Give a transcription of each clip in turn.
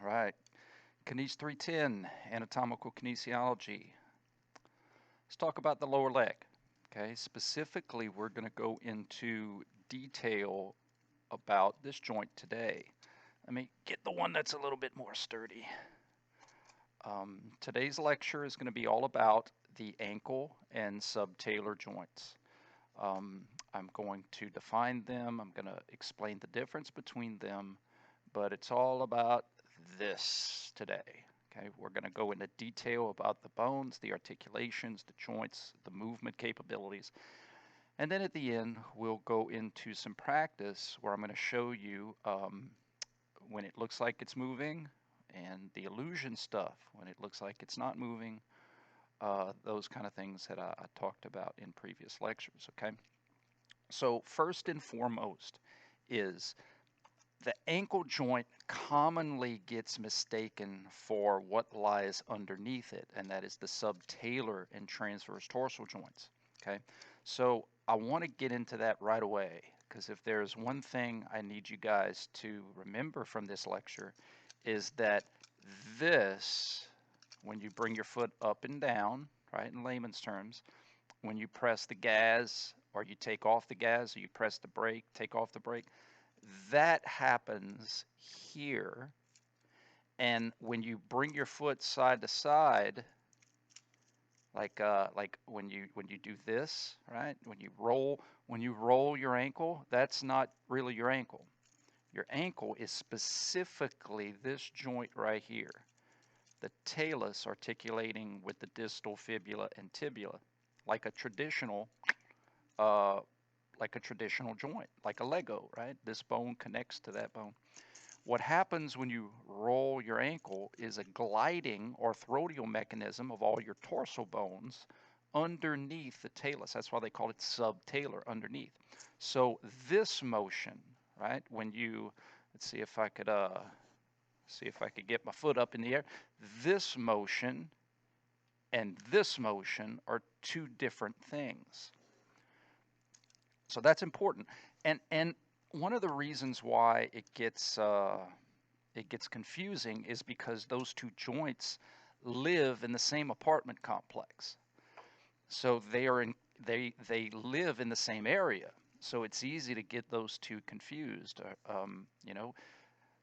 Right. KNES 310, anatomical kinesiology. Let's talk about the lower leg. Okay, specifically, we're going to go into detail about this joint today. Let me get the one that's a little bit more sturdy. Today's lecture is going to be all about the ankle and subtalar joints. I'm going to define them. I'm going to explain the difference between them, but it's all about this today. Okay, we're going to go into detail about the bones, the articulations, the joints, the movement capabilities. And then at the end, we'll go into some practice where I'm going to show you when it looks like it's moving and the illusion stuff, when it looks like it's not moving, those kind of things that I talked about in previous lectures, okay? So first and foremost is the ankle joint commonly gets mistaken for what lies underneath it, and that is the subtalar and transverse dorsal joints. Okay, so I want to get into that right away, because if there's one thing I need you guys to remember from this lecture is that this, when you bring your foot up and down, right, in layman's terms, when you press the gas or you take off the gas or you press the brake, take off the brake, that happens here. And when you bring your foot side to side, like when you do this, right? When you roll your ankle, that's not really your ankle. Your ankle is specifically this joint right here, the talus articulating with the distal fibula and tibia, like a traditional joint, like a Lego, right? This bone connects to that bone. What happens when you roll your ankle is a gliding orthotial mechanism of all your tarsal bones underneath the talus. That's why they call it subtalar, underneath. So this motion, right, when you, let's see if I could get my foot up in the air. This motion and this motion are two different things. So that's important. And one of the reasons why it gets confusing is because those two joints live in the same apartment complex. So they live in the same area. So it's easy to get those two confused.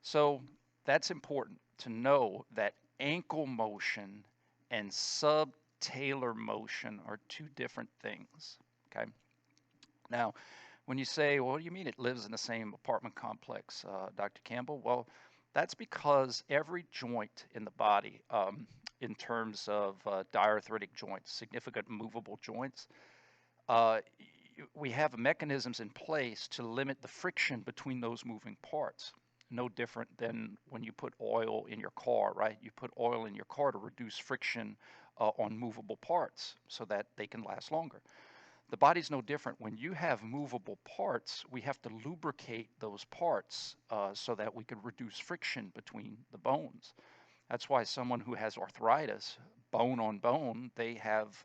So that's important to know that ankle motion and subtalar motion are two different things. Okay. Now, when you say, well, what do you mean it lives in the same apartment complex, Dr. Campbell? Well, that's because every joint in the body, in terms of diarthritic joints, significant movable joints, we have mechanisms in place to limit the friction between those moving parts. No different than when you put oil in your car, right? You put oil in your car to reduce friction on movable parts so that they can last longer. The body's no different. When you have movable parts, we have to lubricate those parts so that we can reduce friction between the bones. That's why someone who has arthritis, bone on bone, they have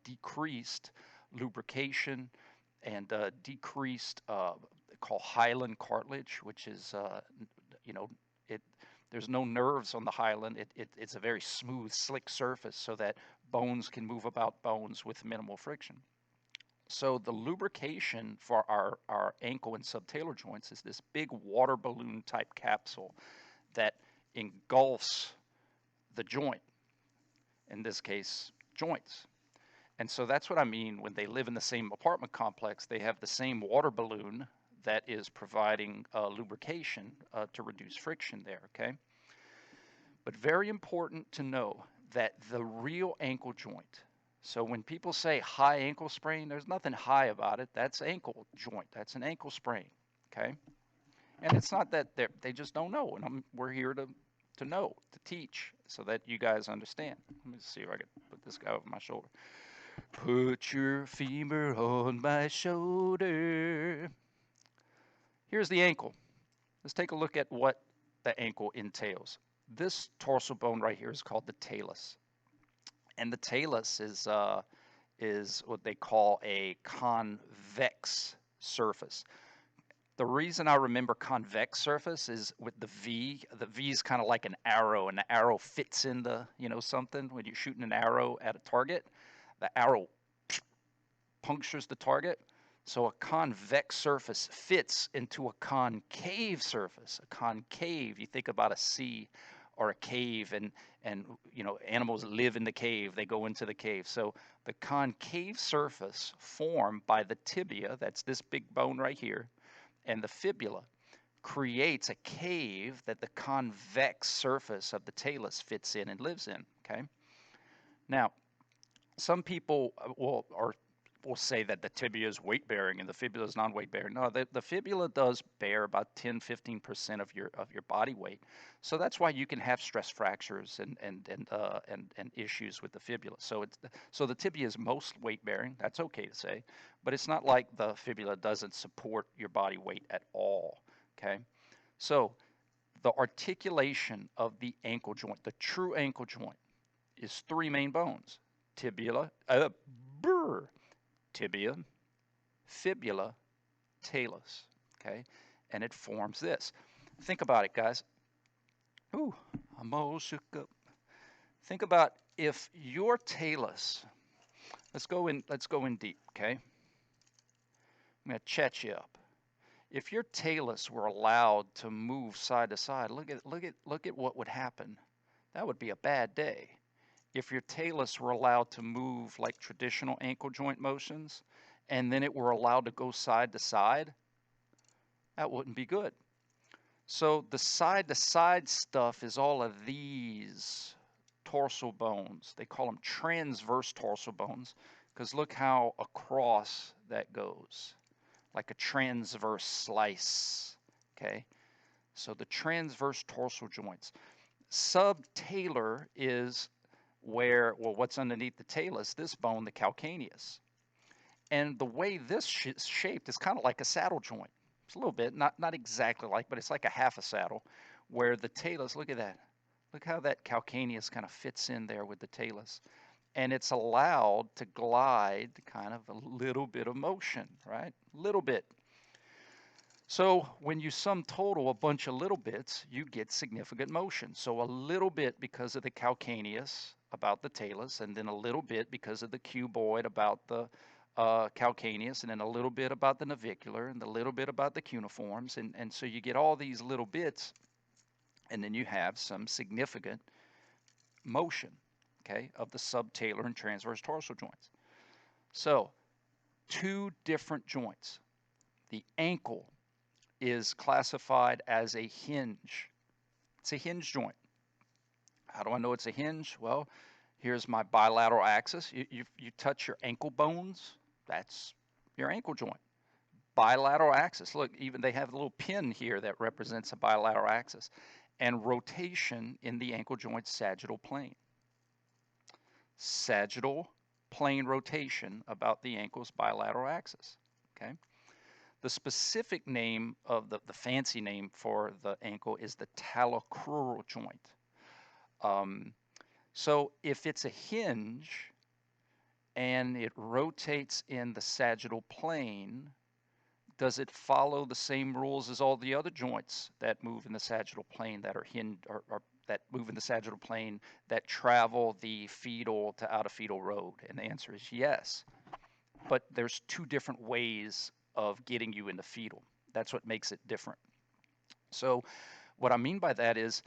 decreased lubrication and decreased called hyaline cartilage, which is, there's no nerves on the hyaline. It's a very smooth, slick surface so that bones can move about bones with minimal friction. So the lubrication for our ankle and subtalar joints is this big water balloon type capsule that engulfs the joint, in this case, joints. And so that's what I mean when they live in the same apartment complex. They have the same water balloon that is providing lubrication to reduce friction there, okay? But very important to know that the real ankle joint, so when people say high ankle sprain, there's nothing high about it. That's ankle joint. That's an ankle sprain, okay? And it's not that they just don't know, and we're here to know, to teach, so that you guys understand. Let me see if I can put this guy over my shoulder. Put your femur on my shoulder. Here's the ankle. Let's take a look at what the ankle entails. This tarsal bone right here is called the talus. And the talus is what they call a convex surface. The reason I remember convex surface is with the V. The V is kind of like an arrow, and the arrow fits in the, something. When you're shooting an arrow at a target, the arrow punctures the target. So a convex surface fits into a concave surface. A concave, you think about a sea or a cave, and animals live in the cave, they go into the cave. So the concave surface formed by the tibia, that's this big bone right here, and the fibula creates a cave that the convex surface of the talus fits in and lives in, okay? Now, some people will say that the tibia is weight bearing and the fibula is non-weight bearing. No, the fibula does bear about 10-15% of your body weight. So that's why you can have stress fractures and issues with the fibula. So the tibia is most weight bearing. That's okay to say, but it's not like the fibula doesn't support your body weight at all. Okay, so the articulation of the ankle joint, the true ankle joint, is three main bones: tibia, fibula, talus, okay? And it forms this. Think about it, guys. Ooh, I'm all shook up. Think about if your talus, let's go in deep, okay? I'm gonna chat you up. If your talus were allowed to move side to side, look at what would happen. That would be a bad day. If your talus were allowed to move like traditional ankle joint motions, and then it were allowed to go side to side, that wouldn't be good. So the side to side stuff is all of these tarsal bones. They call them transverse tarsal bones, because look how across that goes, like a transverse slice, okay? So the transverse tarsal joints. Subtalar is where, well, what's underneath the talus, this bone, the calcaneus. And the way this is shaped is kind of like a saddle joint. It's a little bit, not exactly like, but it's like a half a saddle, where the talus, look at that. Look how that calcaneus kind of fits in there with the talus. And it's allowed to glide kind of a little bit of motion, right? Little bit. So when you sum total a bunch of little bits, you get significant motion. So a little bit because of the calcaneus about the talus, and then a little bit because of the cuboid about the calcaneus, and then a little bit about the navicular, and a little bit about the cuneiforms. And so you get all these little bits, and then you have some significant motion, okay, of the subtalar and transverse tarsal joints. So two different joints. The ankle is classified as a hinge. It's a hinge joint. How do I know it's a hinge? Well, here's my bilateral axis. You touch your ankle bones, that's your ankle joint. Bilateral axis. Look, even they have a little pin here that represents a bilateral axis. And rotation in the ankle joint sagittal plane. Sagittal plane rotation about the ankle's bilateral axis, okay? The specific name of the fancy name for the ankle is the talocrural joint. So if it's a hinge and it rotates in the sagittal plane, does it follow the same rules as all the other joints that move in the sagittal plane that are hinged, or that move in the sagittal plane that travel the fetal to out of fetal road? And the answer is yes. But there's two different ways of getting you into fetal. That's what makes it different. So what I mean by that is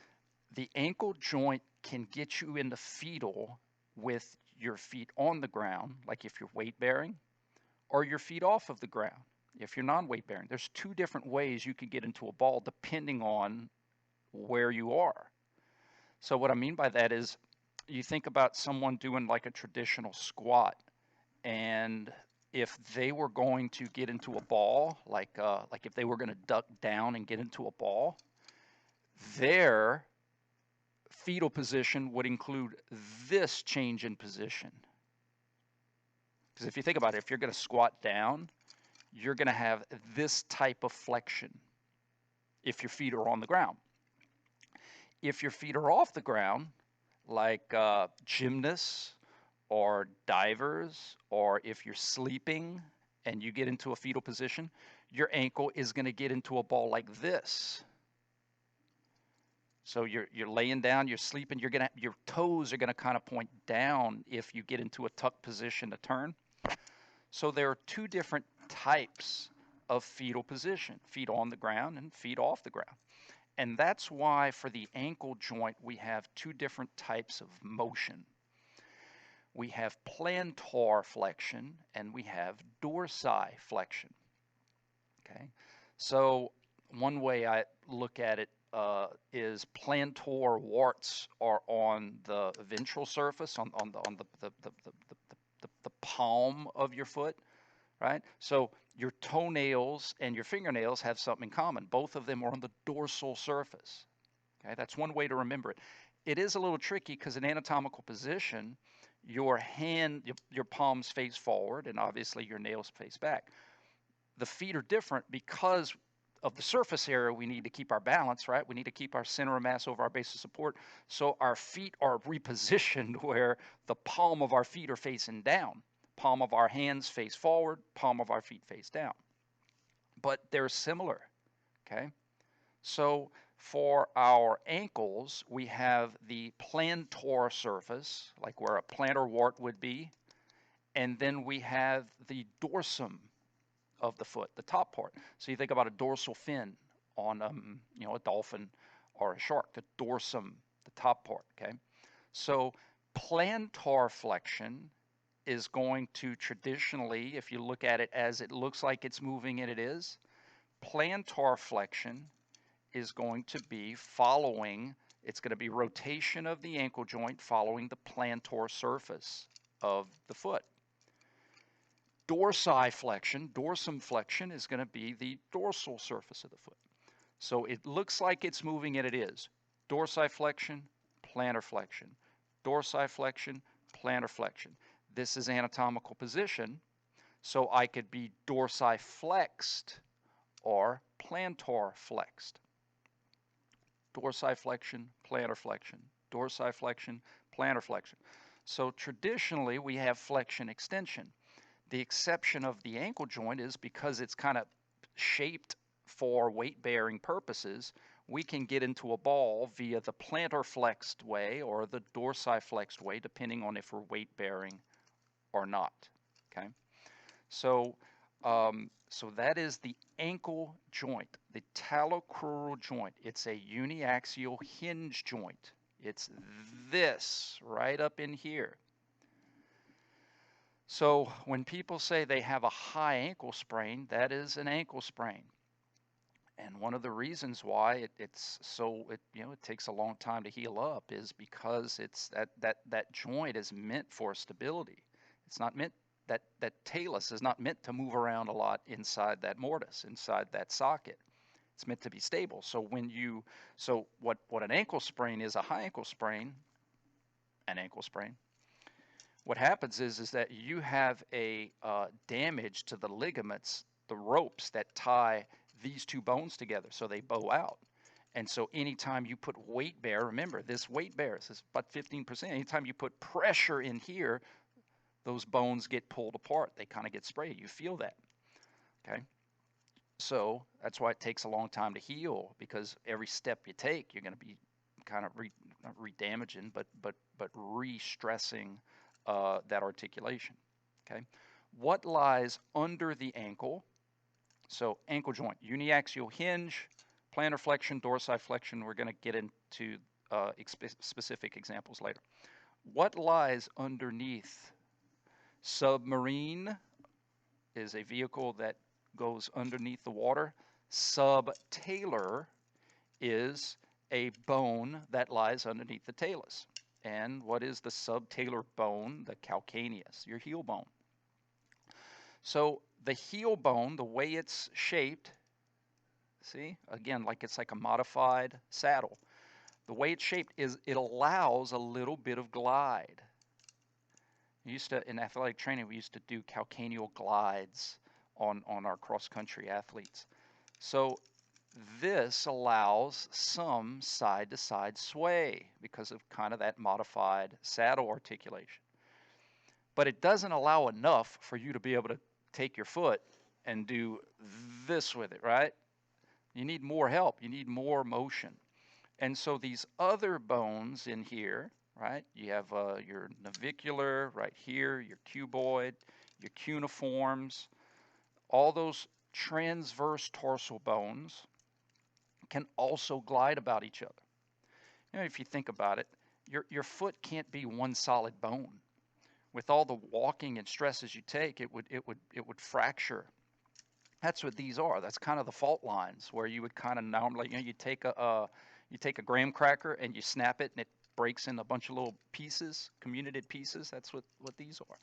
the ankle joint can get you into fetal with your feet on the ground, like if you're weight bearing, or your feet off of the ground if you're non-weight bearing. There's two different ways you can get into a ball depending on where you are. So what I mean by that is you think about someone doing like a traditional squat, and if they were going to get into a ball, like if they were going to duck down and get into a ball, their fetal position would include this change in position. Because if you think about it, if you're going to squat down, you're going to have this type of flexion if your feet are on the ground. If your feet are off the ground, like gymnasts or divers, or if you're sleeping and you get into a fetal position, your ankle is going to get into a ball like this. So you're laying down, you're sleeping, your toes are going to kind of point down if you get into a tuck position to turn. So there are two different types of fetal position, feet on the ground and feet off the ground. And that's why for the ankle joint, we have two different types of motion. We have plantar flexion and we have dorsiflexion. Okay, so one way I look at it is plantar warts are on the ventral surface, on the palm of your foot, right? So your toenails and your fingernails have something in common. Both of them are on the dorsal surface. Okay, that's one way to remember it. It is a little tricky because in anatomical position, your palms face forward and obviously your nails face back. The feet are different because of the surface area. We need to keep our balance, right? We need to keep our center of mass over our base of support. So our feet are repositioned where the palm of our feet are facing down. Palm of our hands face forward, palm of our feet face down. But they're similar, okay? So for our ankles, we have the plantar surface, like where a plantar wart would be, and then we have the dorsum of the foot, the top part. So you think about a dorsal fin on a dolphin or a shark, the dorsum, the top part, okay? So plantar flexion is going to traditionally, if you look at it as it looks like it's moving and it is, plantar flexion is going to be following, it's going to be rotation of the ankle joint following the plantar surface of the foot. Dorsiflexion, dorsum flexion, is going to be the dorsal surface of the foot. So it looks like it's moving and it is. Dorsiflexion, plantar flexion. Dorsiflexion, plantar flexion. This is anatomical position, so I could be dorsiflexed or plantar flexed. Dorsiflexion, plantar flexion. Dorsiflexion, plantar flexion. So traditionally we have flexion extension. The exception of the ankle joint is because it's kind of shaped for weight-bearing purposes, we can get into a ball via the plantar flexed way or the dorsiflexed way, depending on if we're weight-bearing or not, okay? So, so that is the ankle joint, the talocrural joint. It's a uniaxial hinge joint. It's this right up in here. So when people say they have a high ankle sprain, that is an ankle sprain. And one of the reasons why it takes a long time to heal up is because it's that joint is meant for stability. It's not meant, that talus is not meant to move around a lot inside that mortise, inside that socket. It's meant to be stable. So what an ankle sprain is, a high ankle sprain, an ankle sprain, what happens is that you have a damage to the ligaments, the ropes that tie these two bones together, so they bow out. And so anytime you put weight bear, remember this weight bear, this is about 15%, anytime you put pressure in here, those bones get pulled apart. They kind of get sprayed. You feel that, okay? So that's why it takes a long time to heal, because every step you take, you're going to be kind of not re-damaging, but re-stressing that articulation, okay? What lies under the ankle? So ankle joint, uniaxial hinge, plantar flexion, dorsiflexion. We're going to get into specific examples later. What lies underneath? Submarine is a vehicle that goes underneath the water. Subtalar is a bone that lies underneath the talus. And what is the subtalar bone? The calcaneus, your heel bone. So the heel bone, the way it's shaped, see, again, like it's like a modified saddle. The way it's shaped is it allows a little bit of glide. In athletic training, we used to do calcaneal glides on our cross-country athletes. So this allows some side-to-side sway because of kind of that modified saddle articulation. But it doesn't allow enough for you to be able to take your foot and do this with it, right? You need more help. You need more motion. And so these other bones in here, right? You have your navicular right here, your cuboid, your cuneiforms, all those transverse tarsal bones can also glide about each other. You know, if you think about it, your foot can't be one solid bone. With all the walking and stresses you take, it would fracture. That's what these are. That's kind of the fault lines where you would kind of normally, you know, you take a graham cracker and you snap it and it breaks in a bunch of little pieces, comminuted pieces. That's what these are.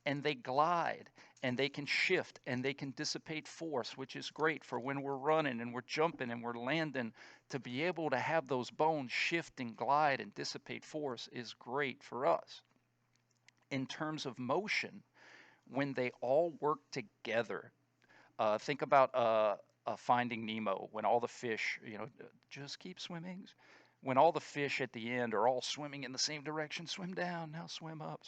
And they glide and they can shift and they can dissipate force, which is great for when we're running and we're jumping and we're landing. To be able to have those bones shift and glide and dissipate force is great for us. In terms of motion, when they all work together, think about Finding Nemo, when all the fish, you know, just keep swimming. When all the fish at the end are all swimming in the same direction, swim down, now swim up.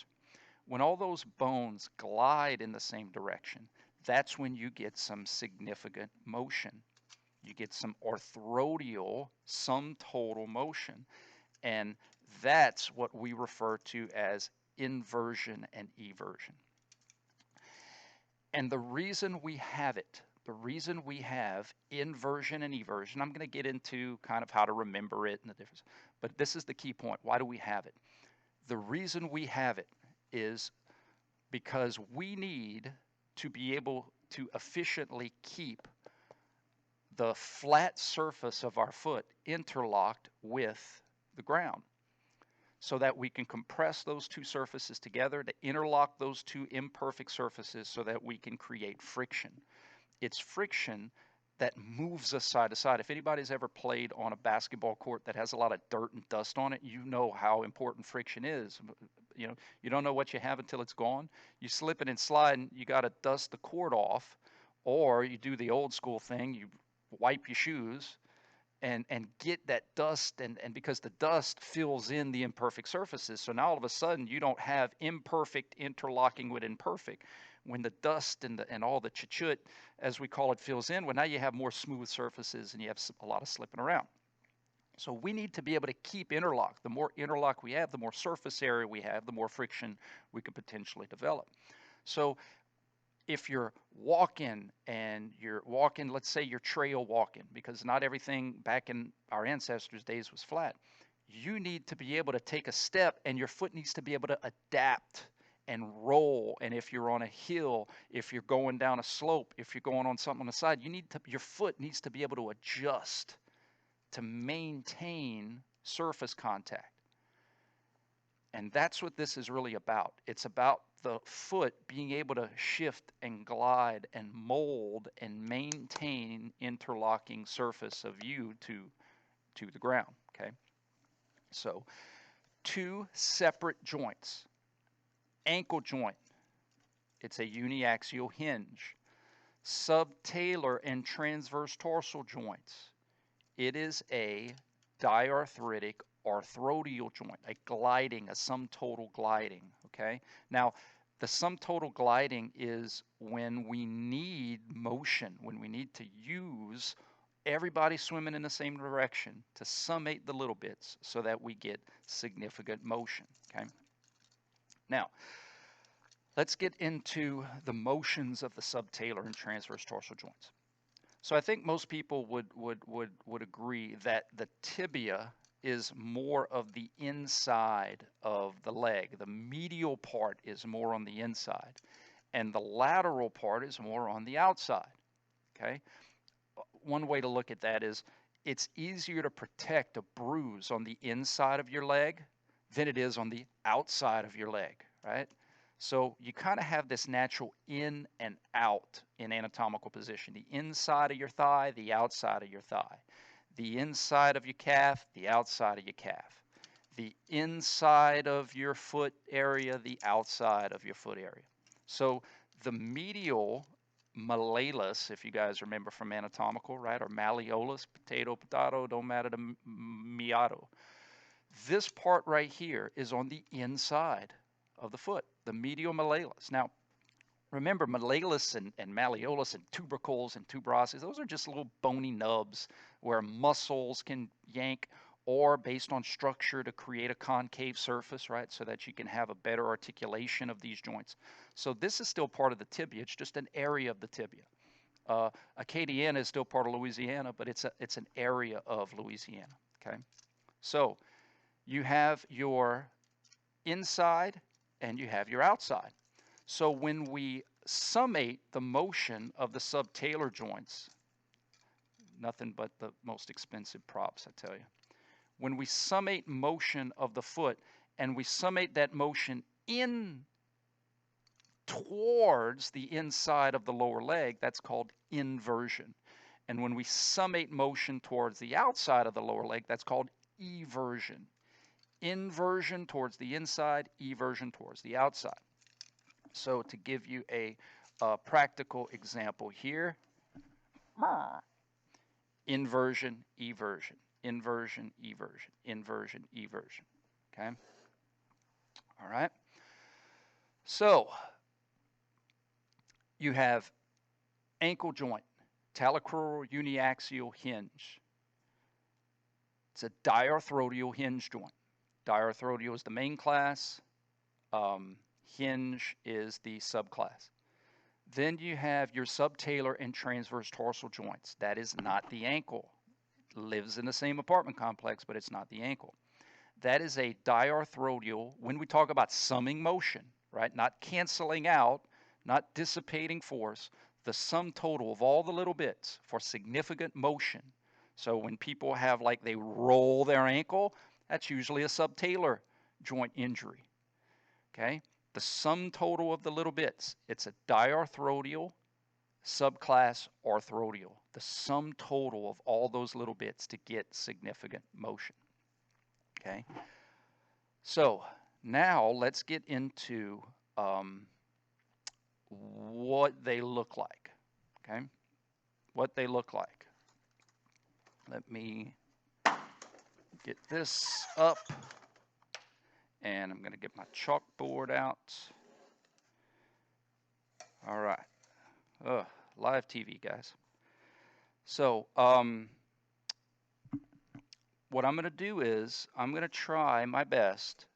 When all those bones glide in the same direction, that's when you get some significant motion. You get some orthotial, sum total motion. And that's what we refer to as inversion and eversion. And the reason we have it, the reason we have inversion and eversion, I'm going to get into kind of how to remember it and the difference, but this is the key point. Why do we have it? The reason we have it is because we need to be able to efficiently keep the flat surface of our foot interlocked with the ground, so that we can compress those two surfaces together to interlock those two imperfect surfaces so that we can create friction. It's friction that moves us side to side. If anybody's ever played on a basketball court that has a lot of dirt and dust on it, you know how important friction is. You know, you don't know what you have until it's gone. You slipping and sliding, you got to dust the court off, or you do the old school thing, you wipe your shoes and get that dust, and because the dust fills in the imperfect surfaces. So now all of a sudden you don't have imperfect interlocking with imperfect. When the dust and all the chut, as we call it, fills in, well, now you have more smooth surfaces and you have a lot of slipping around. So we need to be able to keep interlock. The more interlock we have, the more surface area we have, the more friction we could potentially develop. So if you're walking and you're walking, let's say you're trail walking, because not everything back in our ancestors' days was flat. You need to be able to take a step and your foot needs to be able to adapt and roll. And if you're on a hill, if you're going down a slope, if you're going on something on the side, your foot needs to be able to adjust to maintain surface contact. And that's what this is really about. It's about the foot being able to shift and glide and mold and maintain interlocking surface of you to the ground, okay? So, two separate joints. Ankle joint, it's a uniaxial hinge. Subtalar and transverse tarsal joints, it is a diarthritic orthotial joint, a gliding, a sum total gliding, okay? Now, the sum total gliding is when we need motion, when we need to use everybody swimming in the same direction to summate the little bits so that we get significant motion, okay? Now, let's get into the motions of the subtalar and transverse tarsal joints. So I think most people would agree that the tibia is more of the inside of the leg. The medial part is more on the inside, and the lateral part is more on the outside, okay? One way to look at that is it's easier to protect a bruise on the inside of your leg than it is on the outside of your leg, right? So you kind of have this natural in and out in anatomical position. The inside of your thigh, the outside of your thigh. The inside of your calf, the outside of your calf. The inside of your foot area, the outside of your foot area. So the medial malleus, if you guys remember from anatomical, right, or malleolus, potato, don't matter to miato. This part right here is on the inside of the foot, the medial malleus. Now, Remember, malleolus and malleolus and tubercles and tuberosities, those are just little bony nubs where muscles can yank, or based on structure to create a concave surface, right, so that you can have a better articulation of these joints. So this is still part of the tibia. It's just an area of the tibia. Acadiana is still part of Louisiana, but it's an area of Louisiana, okay? So you have your inside and you have your outside. So when we summate the motion of the subtalar joints, nothing but the most expensive props, I tell you. When we summate motion of the foot and we summate that motion in towards the inside of the lower leg, that's called inversion. And when we summate motion towards the outside of the lower leg, that's called eversion. Inversion towards the inside, eversion towards the outside. So to give you a practical example here, inversion, eversion, inversion, eversion, inversion, eversion, okay? All right. So you have ankle joint, talocrural uniaxial hinge. It's a diarthrodial hinge joint. Diarthrodial is the main class. Hinge is the subclass. Then you have your subtalar and transverse tarsal joints. That is not the ankle. Lives in the same apartment complex, but it's not the ankle. That is a diarthrodial, when we talk about summing motion, right? Not canceling out, not dissipating force, the sum total of all the little bits for significant motion. So when people have, like, they roll their ankle, that's usually a subtalar joint injury, okay? The sum total of the little bits, it's a diarthrodial, subclass arthrodial. The sum total of all those little bits to get significant motion, okay? So now let's get into what they look like, okay? What they look like. Let me get this up, and I'm going to get my chalkboard out. All right. Live TV, guys. So what I'm going to do is I'm going to try my best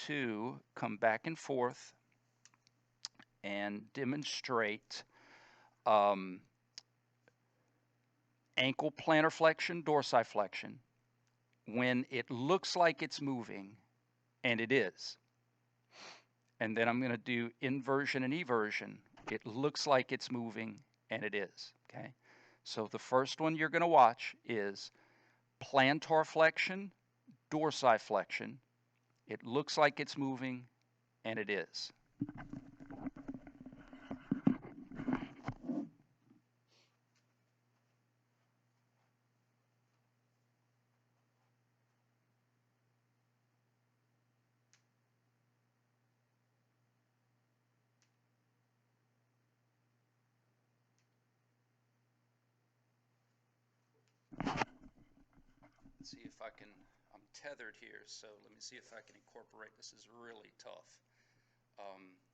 to come back and forth and demonstrate ankle plantar flexion, dorsiflexion when it looks like it's moving, and it is. And then I'm going to do inversion and eversion. It looks like it's moving, and it is, okay? So the first one you're going to watch is plantar flexion, dorsiflexion. It looks like it's moving, and it is. Let's see if I can, I'm tethered here, so let me see if I can incorporate. This is really tough.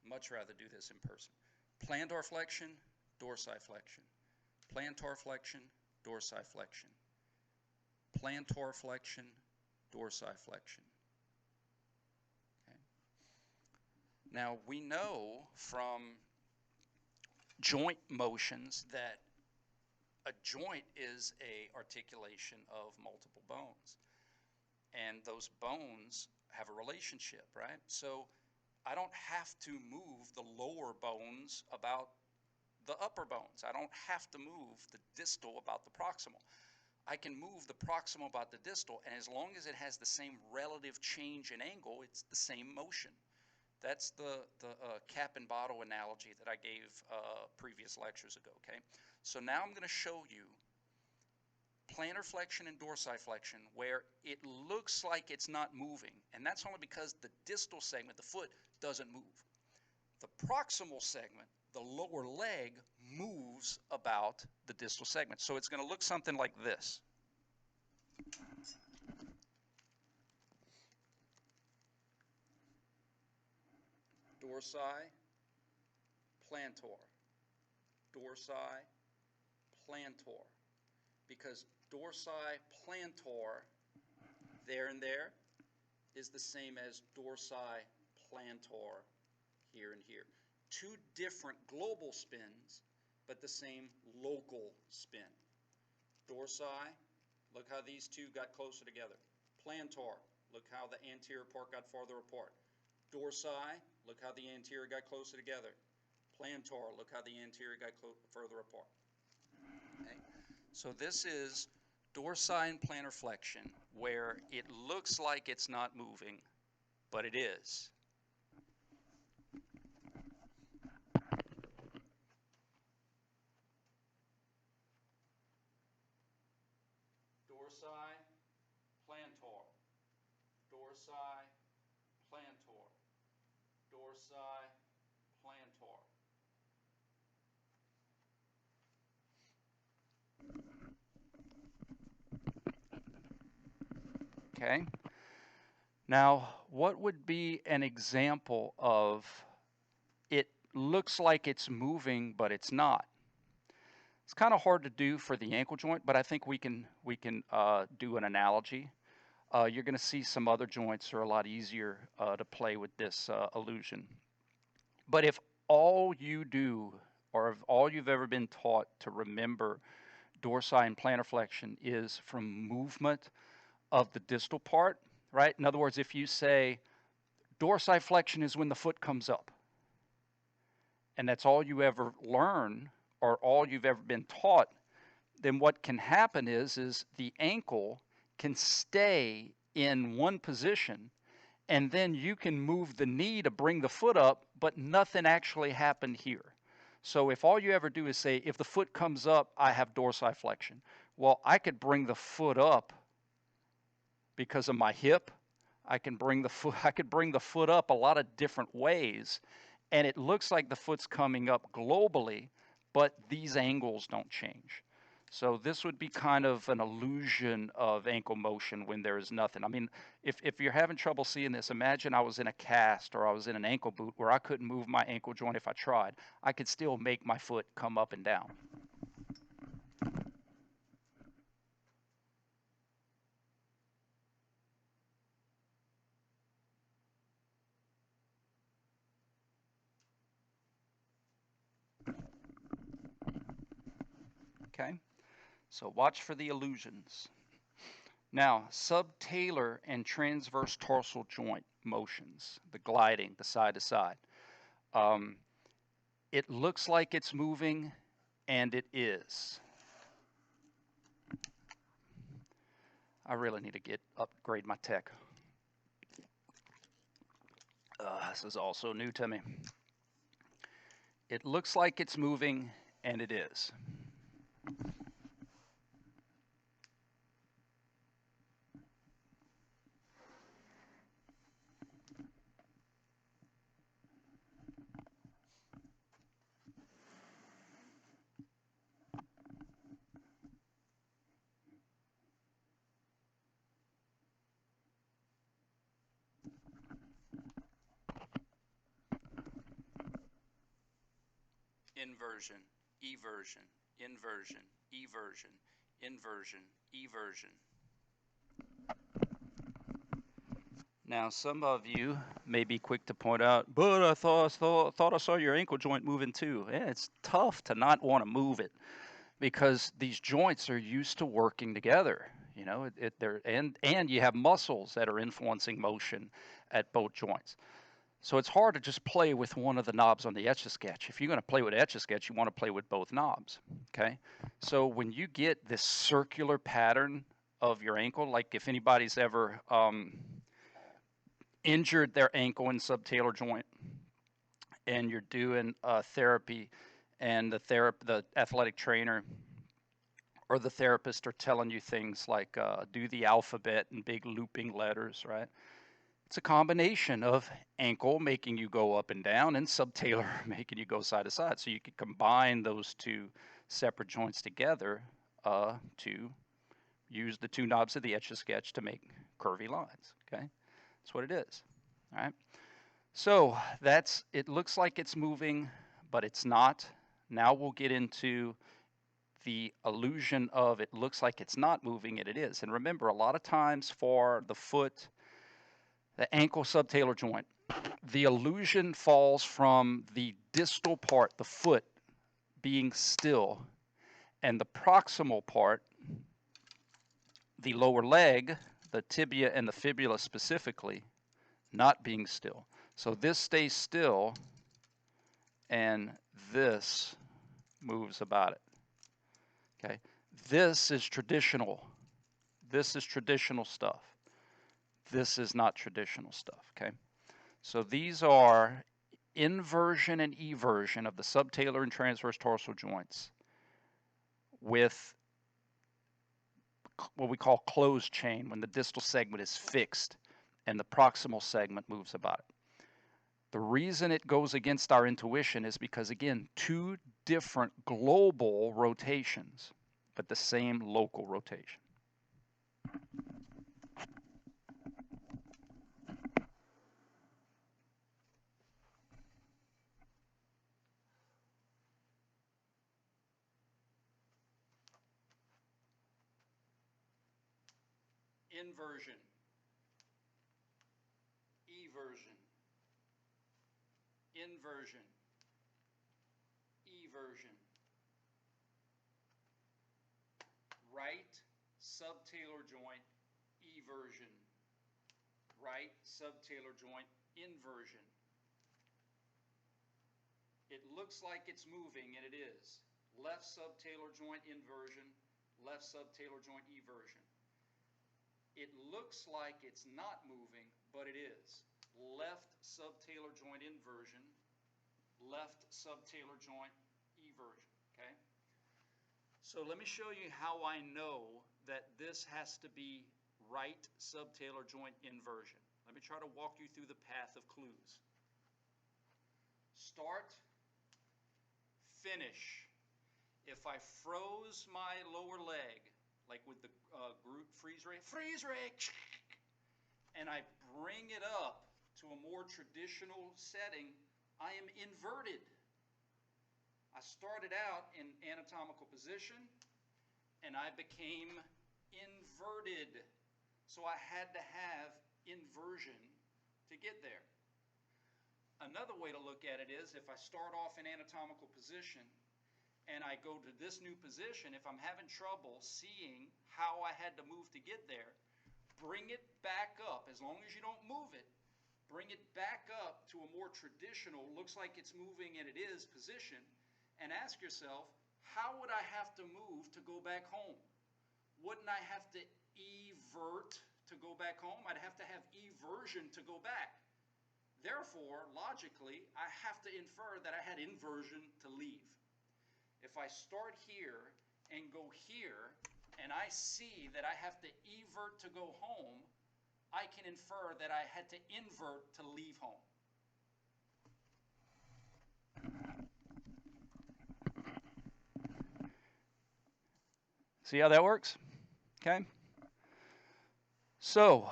Much rather do this in person. Plantar flexion, dorsiflexion. Plantar flexion, dorsiflexion. Plantar flexion, dorsiflexion. Okay. Now we know from joint motions that a joint is a articulation of multiple bones, and those bones have a relationship, right? So I don't have to move the lower bones about the upper bones. I don't have to move the distal about the proximal. I can move the proximal about the distal, and as long as it has the same relative change in angle, it's the same motion. That's the cap and bottle analogy that I gave previous lectures ago, okay? So now I'm going to show you plantar flexion and dorsiflexion where it looks like it's not moving, and that's only because the distal segment, the foot, doesn't move. The proximal segment, the lower leg, moves about the distal segment. So it's going to look something like this. Dorsi, plantar, dorsi, plantar. Because dorsi, plantar, there and there, is the same as dorsi, plantar, here and here. Two different global spins, but the same local spin. Dorsi, look how these two got closer together. Plantar, look how the anterior part got farther apart. Dorsi, look how the anterior got closer together. Plantar, look how the anterior got further apart. Okay? So this is dorsi and plantar flexion, where it looks like it's not moving, but it is. Dorsi, plantar, dorsi, plantar, dorsi, plantar. Okay. Now, what would be an example of it looks like it's moving, but it's not? It's kind of hard to do for the ankle joint, but I think we can do an analogy. You're going to see some other joints are a lot easier to play with this illusion. But if all you do, or if all you've ever been taught to remember dorsi and plantar flexion is from movement of the distal part, right? In other words, if you say dorsiflexion is when the foot comes up, and that's all you ever learn or all you've ever been taught, then what can happen is the ankle can stay in one position, and then you can move the knee to bring the foot up, but nothing actually happened here. So if all you ever do is say, if the foot comes up, I have dorsiflexion. Well, I could bring the foot up because of my hip. I could bring the foot up a lot of different ways, and it looks like the foot's coming up globally, but these angles don't change. So this would be kind of an illusion of ankle motion when there is nothing. I mean, if you're having trouble seeing this, imagine I was in a cast or I was in an ankle boot where I couldn't move my ankle joint if I tried. I could still make my foot come up and down. Okay, so watch for the illusions. Now, subtalar and transverse tarsal joint motions, the gliding, the side to side. It looks like it's moving, and it is. I really need to upgrade my tech. This is also new to me. It looks like it's moving, and it is. Inversion, eversion, inversion, eversion, inversion, eversion. Now, some of you may be quick to point out, but I thought I saw your ankle joint moving too. Yeah, it's tough to not want to move it because these joints are used to working together. You know, and you have muscles that are influencing motion at both joints. So it's hard to just play with one of the knobs on the Etch-a-Sketch. If you're going to play with Etch-a-Sketch, you want to play with both knobs, okay? So when you get this circular pattern of your ankle, like if anybody's ever injured their ankle in subtalar joint and you're doing therapy and the athletic trainer or the therapist are telling you things like do the alphabet in big looping letters, right? It's a combination of ankle making you go up and down and subtalar making you go side to side. So you can combine those two separate joints together to use the two knobs of the Etch-a-Sketch to make curvy lines, okay? That's what it is, all right? So it looks like it's moving, but it's not. Now we'll get into the illusion of it looks like it's not moving and it is. And remember, a lot of times for the foot, the ankle subtalar joint, the illusion falls from the distal part, the foot, being still, and the proximal part, the lower leg, the tibia and the fibula specifically, not being still. So this stays still, and this moves about it. Okay, this is traditional. This is traditional stuff. This is not traditional stuff. Okay, so these are inversion and eversion of the subtalar and transverse tarsal joints with what we call closed chain, when the distal segment is fixed and the proximal segment moves about it. The reason it goes against our intuition is because, again, two different global rotations, but the same local rotation. Inversion, eversion, inversion, eversion. Right subtalar joint, eversion. Right subtalar joint, inversion. It looks like it's moving, and it is. Left subtalar joint, inversion. Left subtalar joint, eversion. It looks like it's not moving, but it is. Left subtalar joint, inversion. Left subtalar joint, eversion. Okay? So let me show you how I know that this has to be right subtalar joint inversion. Let me try to walk you through the path of clues. Start, finish. If I froze my lower leg, like with the Groot freeze ray, and I bring it up to a more traditional setting, I am inverted. I started out in anatomical position, and I became inverted. So I had to have inversion to get there. Another way to look at it is if I start off in anatomical position and I go to this new position, if I'm having trouble seeing how I had to move to get there, bring it back up. As long as you don't move it, bring it back up to a more traditional, looks like it's moving and it is, position, and ask yourself, how would I have to move to go back home? Wouldn't I have to evert to go back home? I'd have to have eversion to go back. Therefore, logically, I have to infer that I had inversion to leave. If I start here and go here, and I see that I have to evert to go home, I can infer that I had to invert to leave home. See how that works? Okay. So,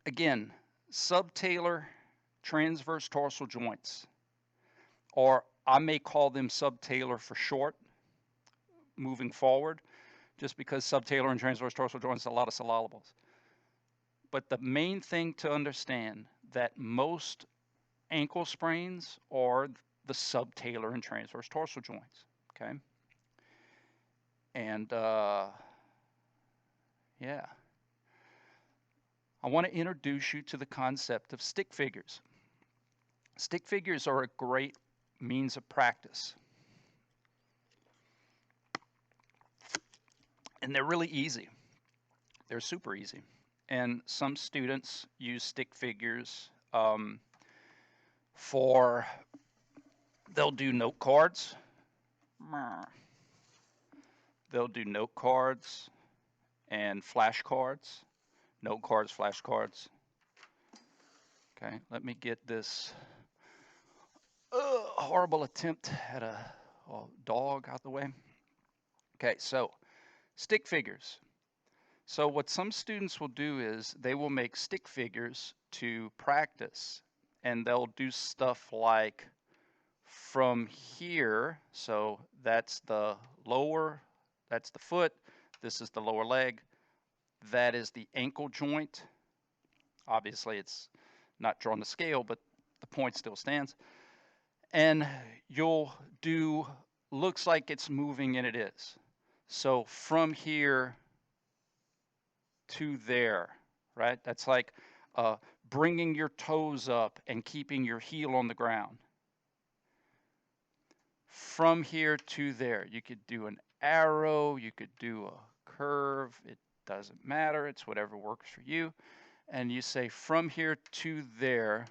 again, subtalar transverse tarsal joints, or I may call them subtalar for short, moving forward, just because subtalar and transverse tarsal joints are a lot of syllables. But the main thing to understand that most ankle sprains are the subtalar and transverse tarsal joints, okay? And yeah. I want to introduce you to the concept of stick figures. Stick figures are a great means of practice. And they're really easy. They're super easy. And some students use stick figures for, they'll do note cards. They'll do note cards and flashcards. Note cards, flashcards. Okay, let me get this horrible attempt at a dog out the way. Okay, so stick figures. So what some students will do is they will make stick figures to practice, and they'll do stuff like from here, so that's the lower, that's the foot, this is the lower leg, that is the ankle joint. Obviously it's not drawn to scale, but the point still stands. And you'll do, looks like it's moving, and it is. So from here to there, right? That's like bringing your toes up and keeping your heel on the ground. From here to there, you could do an arrow, you could do a curve, it doesn't matter, it's whatever works for you. And you say from here to there,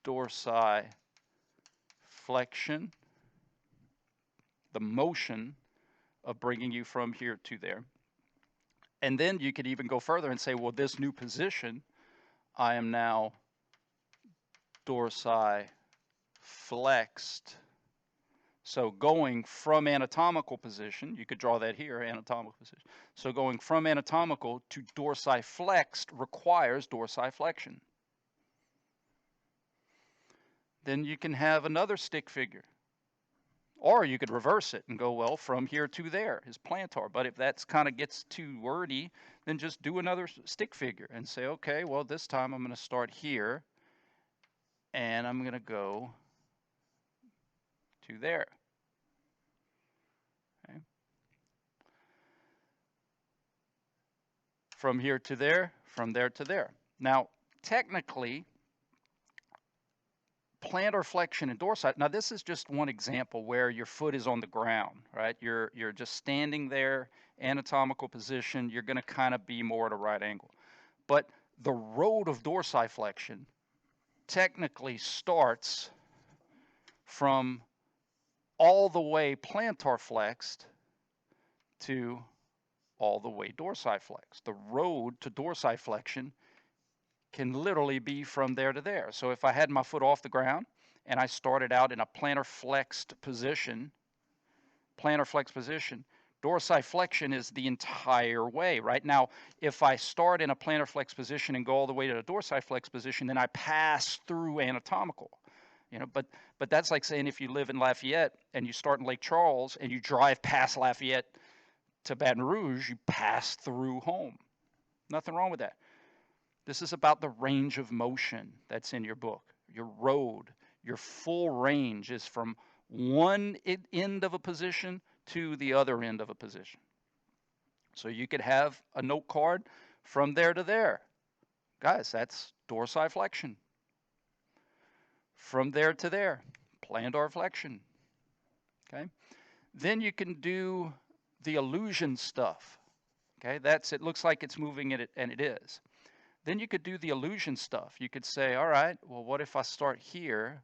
Dorsiflexion, the motion of bringing you from here to there. And then you could even go further and say, well, this new position, I am now dorsiflexed. So going from anatomical position, you could draw that here, anatomical position. So going from anatomical to dorsiflexed requires dorsiflexion. Then you can have another stick figure. Or you could reverse it and go, well, from here to there is plantar. But if that's kind of gets too wordy, then just do another stick figure and say, okay, well, this time I'm going to start here, and I'm going to go to there. Okay. From here to there, from there to there. Now, technically, plantar flexion and dorsi. Now, this is just one example where your foot is on the ground, right? You're just standing there, anatomical position. You're going to kind of be more at a right angle. But the road of dorsiflexion technically starts from all the way plantar flexed to all the way dorsiflexed. The road to dorsiflexion can literally be from there to there. So if I had my foot off the ground and I started out in a plantar flexed position, dorsiflexion is the entire way. Right now, if I start in a plantar flex position and go all the way to the dorsiflex position, then I pass through anatomical. You know, but that's like saying if you live in Lafayette and you start in Lake Charles and you drive past Lafayette to Baton Rouge, you pass through home. Nothing wrong with that. This is about the range of motion that's in your book. Your road, your full range is from one end of a position to the other end of a position. So you could have a note card from there to there. Guys, that's dorsiflexion. From there to there, plantar flexion. Okay. Then you can do the illusion stuff. Okay, it looks like it's moving it, and it is. Then you could do the illusion stuff. You could say, all right, well, what if I start here,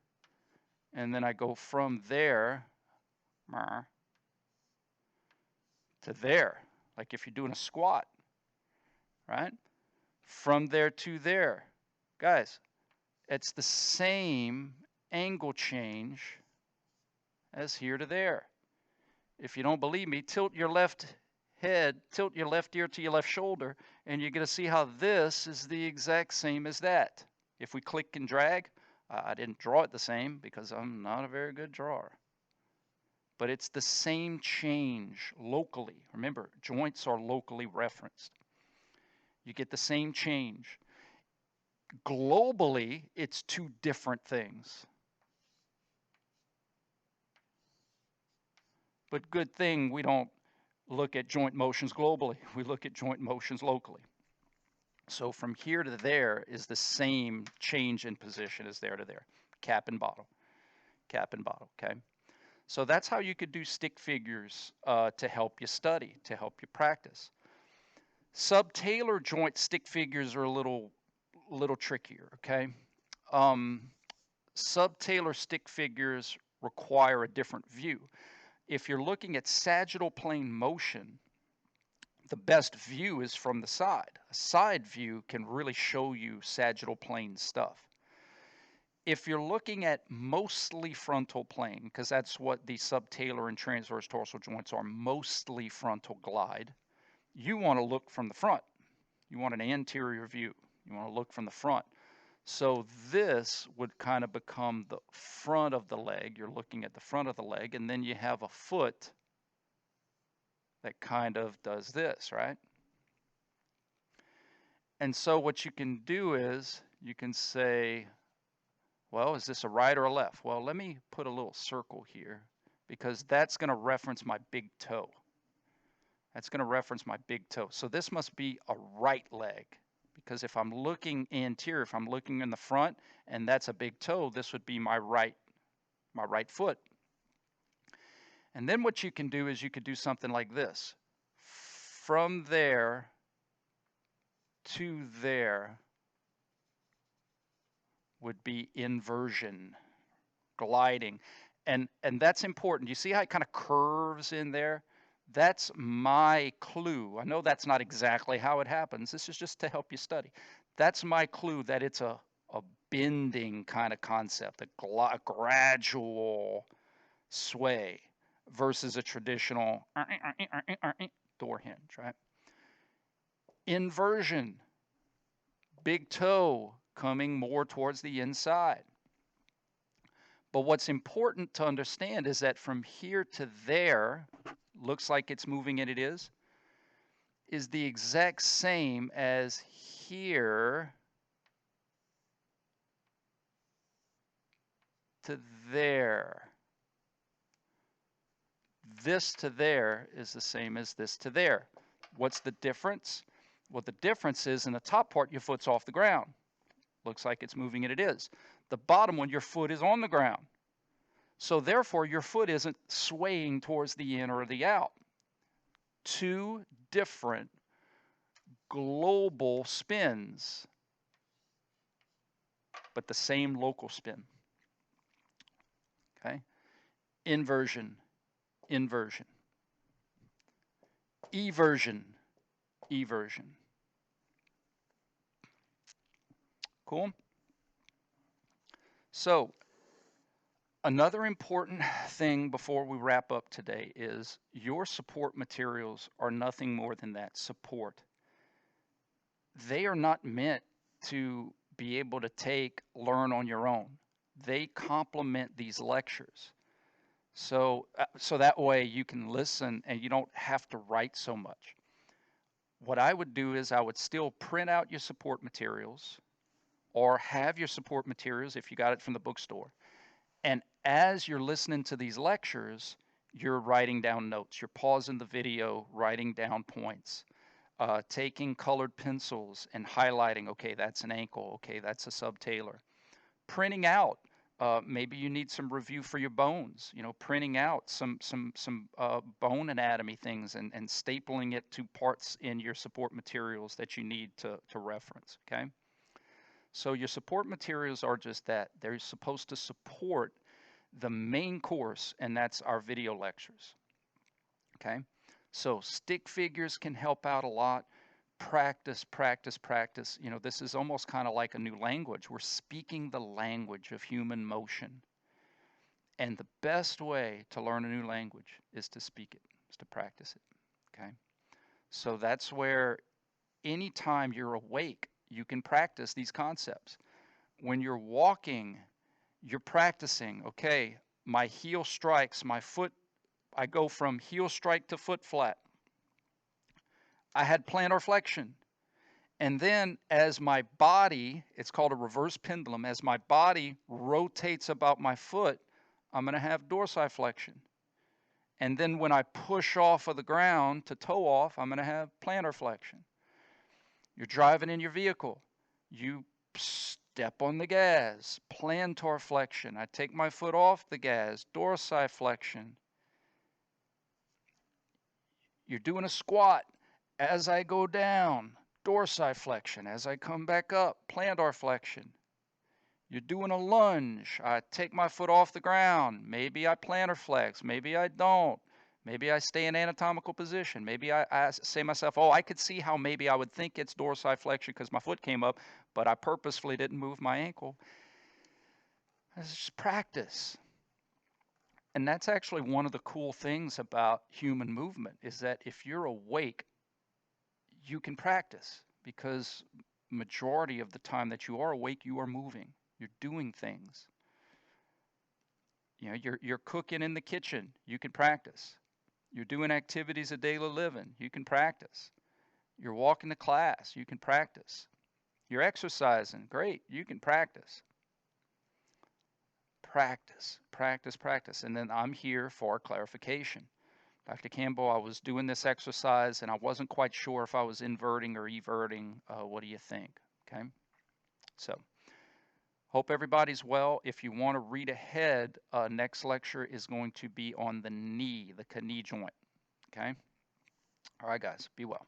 and then I go from there to there, like if you're doing a squat, right? From there to there. Guys, it's the same angle change as here to there. If you don't believe me, tilt your left head, tilt your left ear to your left shoulder, and you're going to see how this is the exact same as that. If we click and drag, I didn't draw it the same because I'm not a very good drawer. But it's the same change locally. Remember, joints are locally referenced. You get the same change. Globally, it's two different things. But good thing we don't look at joint motions globally. We look at joint motions locally. So from here to there is the same change in position as there to there. Cap and bottle. Cap and bottle, okay? So that's how you could do stick figures to help you study, to help you practice. Subtalar joint stick figures are a little trickier, okay? Subtalar stick figures require a different view. If you're looking at sagittal plane motion, the best view is from the side. A side view can really show you sagittal plane stuff. If you're looking at mostly frontal plane, because that's what the subtalar and transverse tarsal joints are, mostly frontal glide, you want to look from the front. You want an anterior view. You want to look from the front. So this would kind of become the front of the leg. You're looking at the front of the leg, and then you have a foot that kind of does this, right? And so what you can do is you can say, well, is this a right or a left? Well, let me put a little circle here because that's going to reference my big toe. That's going to reference my big toe. So this must be a right leg because if I'm looking anterior, if I'm looking in the front and that's a big toe, this would be my right foot. And then what you can do is you could do something like this. From there to there would be inversion gliding. And that's important. You see how it kind of curves in there? That's my clue. I know that's not exactly how it happens. This is just to help you study. That's my clue that it's a bending kind of concept, a gradual sway versus a traditional door hinge, right? Inversion, big toe coming more towards the inside. But what's important to understand is that from here to there, looks like it's moving and it is the exact same as here to there. This to there is the same as this to there. What's the difference? Well, the difference is in the top part, your foot's off the ground. Looks like it's moving and it is. The bottom one, your foot is on the ground. So therefore, your foot isn't swaying towards the in or the out. Two different global spins, but the same local spin. Okay? Inversion, inversion. Eversion, eversion. Cool? So, another important thing before we wrap up today is your support materials are nothing more than that, support. They are not meant to be able to learn on your own. They complement these lectures. So that way you can listen and you don't have to write so much. What I would do is I would still print out your support materials or have your support materials if you got it from the bookstore. And as you're listening to these lectures, you're writing down notes. You're pausing the video, writing down points, taking colored pencils and highlighting, okay, that's an ankle, okay, that's a subtalar. Printing out, maybe you need some review for your bones, printing out some bone anatomy things and stapling it to parts in your support materials that you need to reference, okay? So your support materials are just that. They're supposed to support the main course, and that's our video lectures, okay? So stick figures can help out a lot. Practice, practice, practice. This is almost kind of like a new language. We're speaking the language of human motion. And the best way to learn a new language is to speak it, is to practice it, okay? So that's where anytime you're awake, you can practice these concepts. When you're walking, you're practicing, okay, my heel strikes, my foot, I go from heel strike to foot flat. I had plantar flexion. And then as my body, it's called a reverse pendulum, as my body rotates about my foot, I'm going to have dorsiflexion. And then when I push off of the ground to toe off, I'm going to have plantar flexion. You're driving in your vehicle. You step on the gas, plantar flexion. I take my foot off the gas, dorsiflexion. You're doing a squat. As I go down, dorsiflexion. As I come back up, plantar flexion. You're doing a lunge. I take my foot off the ground. Maybe I plantar flex. Maybe I don't. Maybe I stay in anatomical position. Maybe I say to myself, oh, I could see how maybe I would think it's dorsiflexion because my foot came up, but I purposefully didn't move my ankle. It's just practice. And that's actually one of the cool things about human movement is that if you're awake, you can practice because majority of the time that you are awake, you are moving. You're doing things. You know, you're cooking in the kitchen. You can practice. You're doing activities of daily living. You can practice. You're walking to class. You can practice. You're exercising. Great. You can practice. Practice, practice, practice. And then I'm here for clarification. Dr. Campbell, I was doing this exercise and I wasn't quite sure if I was inverting or everting. What do you think? Okay. So, hope everybody's well. If you want to read ahead, next lecture is going to be on the knee, the knee joint. Okay. All right, guys, be well.